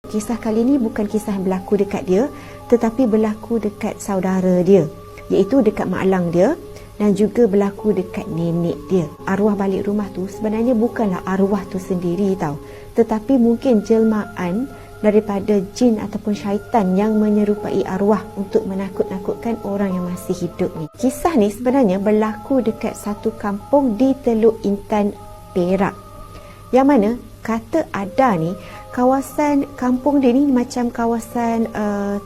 Kisah kali ini bukan kisah yang berlaku dekat dia, tetapi berlaku dekat saudara dia, iaitu dekat mak lang dia, dan juga berlaku dekat nenek dia. Arwah balik rumah tu sebenarnya bukanlah arwah tu sendiri tau, tetapi mungkin jelmaan daripada jin ataupun syaitan yang menyerupai arwah untuk menakut-nakutkan orang yang masih hidup ni. Kisah ni sebenarnya berlaku dekat satu kampung di Teluk Intan, Perak. Yang mana kata ada ni, kawasan kampung dia ni macam kawasan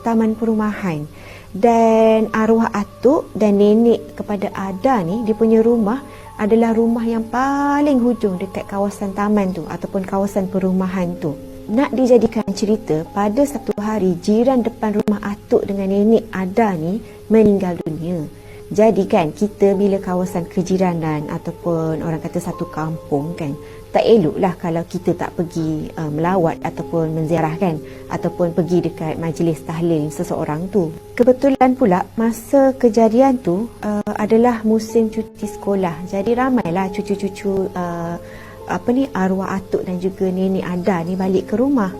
taman perumahan. Dan arwah atuk dan nenek kepada Ada ni, dia punya rumah adalah rumah yang paling hujung dekat kawasan taman tu ataupun kawasan perumahan tu. Nak dijadikan cerita, pada satu hari jiran depan rumah atuk dengan nenek Ada ni meninggal dunia. Jadi kan, kita bila kawasan kejiranan ataupun orang kata satu kampung kan, tak eloklah kalau kita tak pergi melawat ataupun menziarah kan, ataupun pergi dekat majlis tahlil seseorang tu. Kebetulan pula masa kejadian tu adalah musim cuti sekolah. Jadi ramailah cucu-cucu arwah atuk dan juga nenek Ada ni balik ke rumah.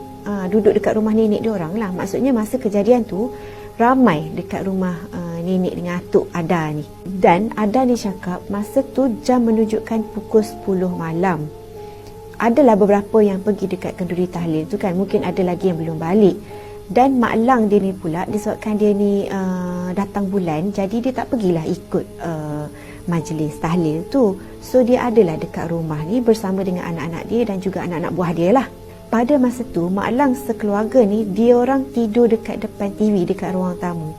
Duduk dekat rumah nenek diorang lah. Maksudnya masa kejadian tu ramai dekat rumah nenek dengan atuk Ada ni. Dan Ada ni cakap masa tu jam menunjukkan pukul 10 malam. Adalah beberapa yang pergi dekat kenduri tahlil tu kan, mungkin ada lagi yang belum balik. Dan mak lang dia ni pula, disebabkan dia ni datang bulan, jadi dia tak pergilah ikut majlis tahlil tu. So dia adalah dekat rumah ni bersama dengan anak-anak dia dan juga anak-anak buah dia lah. Pada masa tu mak lang sekeluarga ni, dia orang tidur dekat depan TV dekat ruang tamu.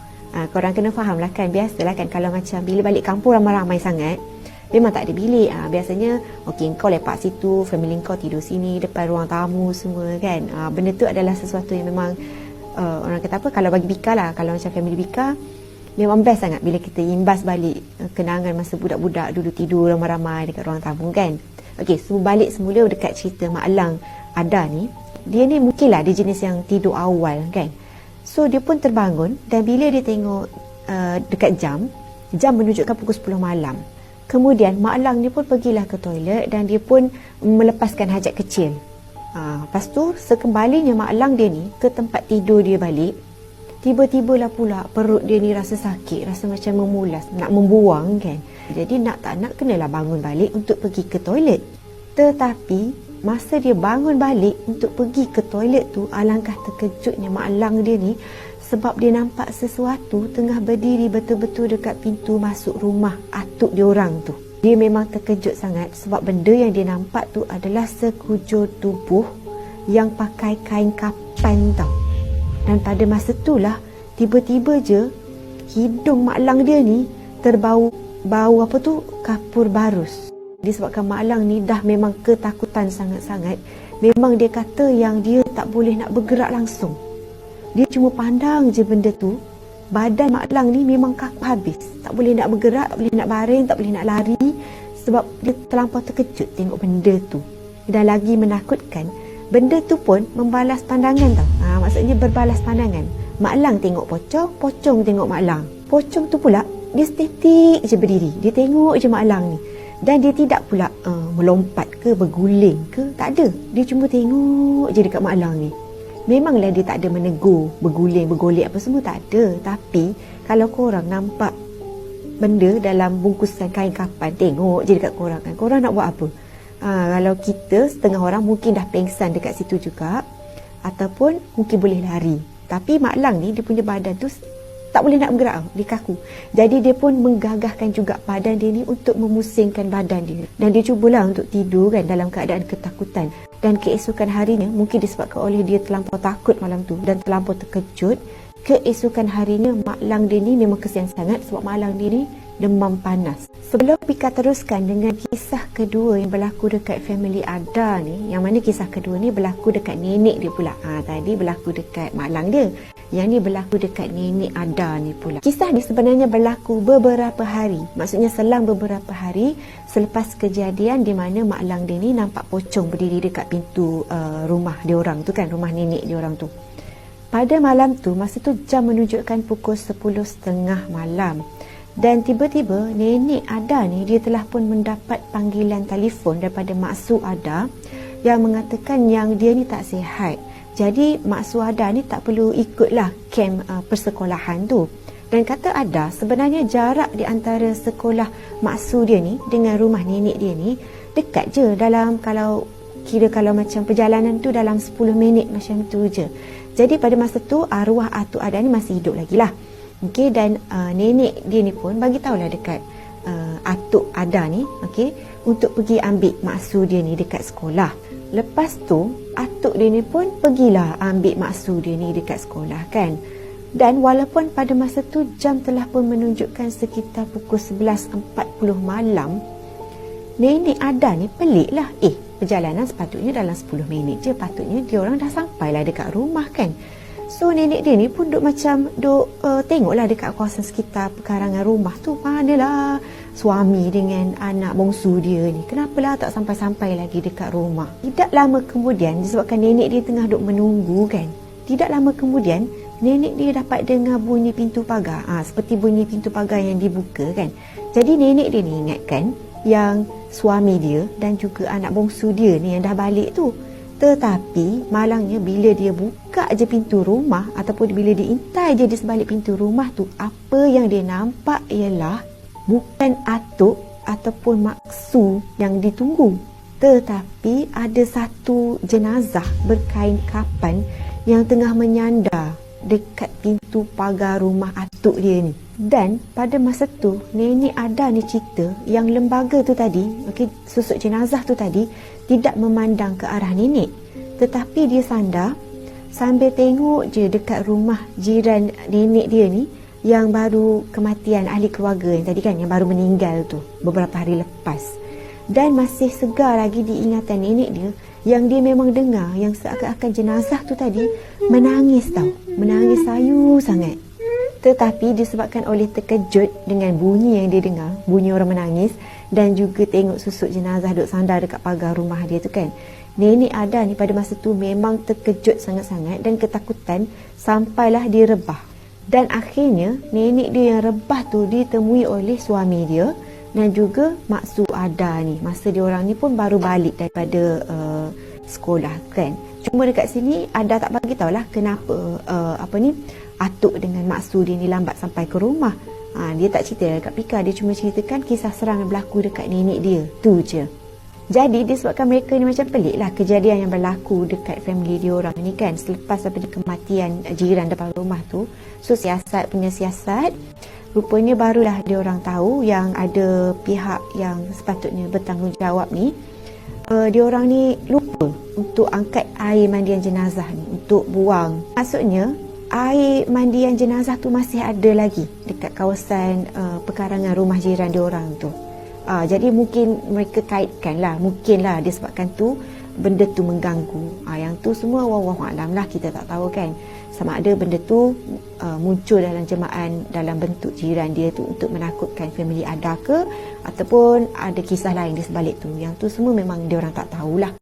Korang kena faham lah kan, biasalah kan kalau macam bila balik kampung ramai-ramai sangat, memang tak ada bilik. Biasanya okey, kau lepak situ, family kau tidur sini depan ruang tamu semua kan. Benda tu adalah sesuatu yang memang orang kata apa, kalau bagi Bika lah, kalau macam family Bika memang best sangat bila kita imbas balik kenangan masa budak-budak duduk tidur ramai-ramai dekat ruang tamu kan. Okey, so balik semula dekat cerita mak lang Ada ni. Dia ni mungkinlah dia jenis yang tidur awal kan. So dia pun terbangun dan bila dia tengok dekat jam menunjukkan pukul 10 malam. Kemudian mak lang ni pun pergilah ke toilet dan dia pun melepaskan hajat kecil. Lepas tu sekembalinya mak lang dia ni ke tempat tidur dia balik, tiba-tibalah pula perut dia ni rasa sakit, rasa macam memulas, nak membuang kan. Jadi nak tak nak kenalah bangun balik untuk pergi ke toilet. Tetapi masa dia bangun balik untuk pergi ke toilet tu, alangkah terkejutnya mak lang dia ni sebab dia nampak sesuatu tengah berdiri betul-betul dekat pintu masuk rumah atuk dia orang tu. Dia memang terkejut sangat sebab benda yang dia nampak tu adalah sekujur tubuh yang pakai kain kapan tau. Dan pada masa itulah tiba-tiba je hidung mak lang dia ni terbau kapur barus. Disebabkan mak lang ni dah memang ketakutan sangat-sangat. Memang dia kata yang dia tak boleh nak bergerak langsung. Dia cuma pandang je benda tu. Badan mak lang ni memang kaku habis. Tak boleh nak bergerak, tak boleh nak baring, tak boleh nak lari. Sebab dia terlampau terkejut tengok benda tu. Dan lagi menakutkan, benda tu pun membalas pandangan tau. Maksudnya berbalas pandangan. Mak lang tengok pocong, pocong tengok mak lang. Pocong tu pula, dia statik je berdiri. Dia tengok je mak lang ni. Dan dia tidak pula melompat ke, berguling ke. Tak ada. Dia cuma tengok je dekat mak lang ni. Memanglah dia tak ada menegur, berguling, bergolek apa semua, tak ada. Tapi kalau korang nampak benda dalam bungkusan kain kapan, tengok je dekat korang kan. Korang nak buat apa? Kalau kita setengah orang mungkin dah pengsan dekat situ juga, ataupun mungkin boleh lari. Tapi mak lang ni dia punya badan tu tak boleh nak bergerak, dia kaku. Jadi dia pun menggagahkan juga badan dia ni untuk memusingkan badan dia. Dan dia cubalah untuk tidur kan dalam keadaan ketakutan. Dan keesokan harinya, mungkin disebabkan oleh dia terlampau takut malam tu dan terlampau terkejut, keesokan harinya mak lang dia ni memang kesian sangat sebab mak lang dia ni demam panas. Sebelum Pika teruskan dengan kisah kedua yang berlaku dekat family Ada ni, yang mana kisah kedua ni berlaku dekat nenek dia pula. Tadi berlaku dekat mak lang dia. Yang ni berlaku dekat nenek Ada ni pula. Kisah ni sebenarnya berlaku beberapa hari. Maksudnya selang beberapa hari selepas kejadian di mana mak lang dia ni nampak pocong berdiri dekat pintu rumah dia orang tu kan, rumah nenek dia orang tu. Pada malam tu, masa tu jam menunjukkan pukul 10.30 malam. Dan tiba-tiba nenek Ada ni dia telah pun mendapat panggilan telefon daripada Mak Su Ada yang mengatakan yang dia ni tak sihat. Jadi Mak Su Ada ni tak perlu ikutlah kem persekolahan tu. Dan kata Ada, sebenarnya jarak di antara sekolah Mak Su dia ni dengan rumah nenek dia ni dekat je, dalam kalau macam perjalanan tu dalam 10 minit macam tu je. Jadi pada masa tu arwah Atuk Ada ni masih hidup lagi lah. Okey, dan nenek dia ni pun bagi tahulah dekat Atuk Ada ni, okey, untuk pergi ambil Mak Su dia ni dekat sekolah. Lepas tu atuk dia ni pun pergilah ambil Mak Su dia ni dekat sekolah kan. Dan walaupun pada masa tu jam telah pun menunjukkan sekitar pukul 11.40 malam, nenek Ada ni pelik lah. Perjalanan sepatutnya dalam 10 minit je, patutnya dia orang dah sampailah dekat rumah kan. So nenek dia ni pun duk tengoklah dekat kawasan sekitar pekarangan rumah tu, manalah suami dengan anak bongsu dia ni, kenapalah tak sampai-sampai lagi dekat rumah. Tidak lama kemudian, disebabkan nenek dia tengah duk menunggu kan, tidak lama kemudian nenek dia dapat dengar bunyi pintu pagar, seperti bunyi pintu pagar yang dibuka kan. Jadi nenek dia ni ingatkan yang suami dia dan juga anak bongsu dia ni yang dah balik tu. Tetapi malangnya bila dia buka je pintu rumah ataupun bila dia intai je di sebalik pintu rumah tu, apa yang dia nampak ialah bukan atuk ataupun Mak Su yang ditunggu, tetapi ada satu jenazah berkain kapan yang tengah menyandar dekat pintu pagar rumah atuk dia ni. Dan pada masa tu nenek Ada ni cerita yang lembaga tu tadi, susuk jenazah tu tadi tidak memandang ke arah nenek, tetapi dia sandar sambil tengok je dekat rumah jiran nenek dia ni yang baru kematian ahli keluarga yang tadi kan, yang baru meninggal tu beberapa hari lepas. Dan masih segar lagi diingatan nenek dia yang dia memang dengar yang seakan-akan jenazah tu tadi menangis tau, menangis sayu sangat. Tetapi disebabkan oleh terkejut dengan bunyi yang dia dengar, bunyi orang menangis, dan juga tengok susuk jenazah duk sandar dekat pagar rumah dia tu kan, nenek Ada ni pada masa tu memang terkejut sangat-sangat dan ketakutan sampailah dia rebah. Dan akhirnya nenek dia yang rebah tu ditemui oleh suami dia dan juga Mak Su Ada ni. Masa dia orang ni pun baru balik daripada sekolah kan. Cuma dekat sini Ada tak bagi tahulah kenapa atuk dengan Mak Su dia ni lambat sampai ke rumah. Dia tak cerita dekat Pika, dia cuma ceritakan kisah seram yang berlaku dekat nenek dia tu je. Jadi disebabkan mereka ni macam pelik lah kejadian yang berlaku dekat family dia orang ni kan, selepas daripada kematian jiran depan rumah tu. So siasat punya siasat, rupanya barulah dia orang tahu yang ada pihak yang sepatutnya bertanggungjawab ni, dia orang ni lupa untuk angkat air mandian jenazah ni untuk buang. Maksudnya air mandian jenazah tu masih ada lagi dekat kawasan pekarangan rumah jiran dia orang tu. Jadi mungkin mereka kaitkan lah, mungkinlah disebabkan tu benda tu mengganggu. Yang tu semua wallahu alam lah, kita tak tahu kan, sama ada benda tu muncul dalam jemaah dalam bentuk jiran dia tu untuk menakutkan family Ada ke, ataupun ada kisah lain di sebalik tu. Yang tu semua memang dia orang tak tahulah.